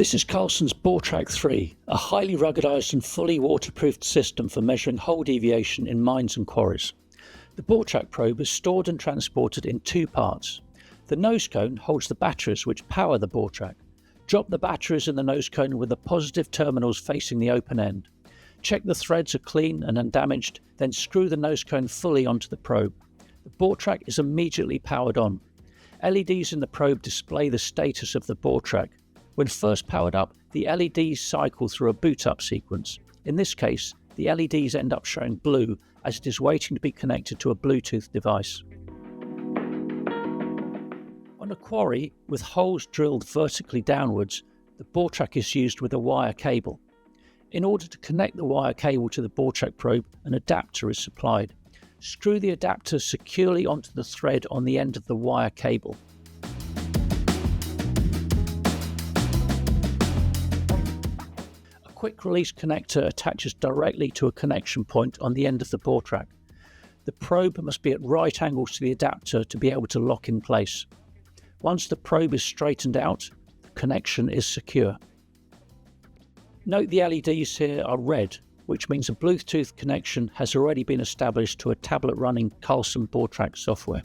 This is Carlson's Boretrak 3, a highly ruggedised and fully waterproofed system for measuring hole deviation in mines and quarries. The Boretrak probe is stored and transported in two parts. The nose cone holds the batteries which power the Boretrak. Drop the batteries in the nose cone with the positive terminals facing the open end. Check the threads are clean and undamaged, then screw the nose cone fully onto the probe. The Boretrak is immediately powered on. LEDs in the probe display the status of the Boretrak. When first powered up, the LEDs cycle through a boot-up sequence. In this case, the LEDs end up showing blue as it is waiting to be connected to a Bluetooth device. On a quarry with holes drilled vertically downwards, the Boretrak is used with a wire cable. In order to connect the wire cable to the Boretrak probe, an adapter is supplied. Screw the adapter securely onto the thread on the end of the wire cable. A quick release connector attaches directly to a connection point on the end of the Boretrak. The probe must be at right angles to the adapter to be able to lock in place. Once the probe is straightened out, the connection is secure. Note the LEDs here are red, which means a Bluetooth connection has already been established to a tablet running Carlson Boretrak software.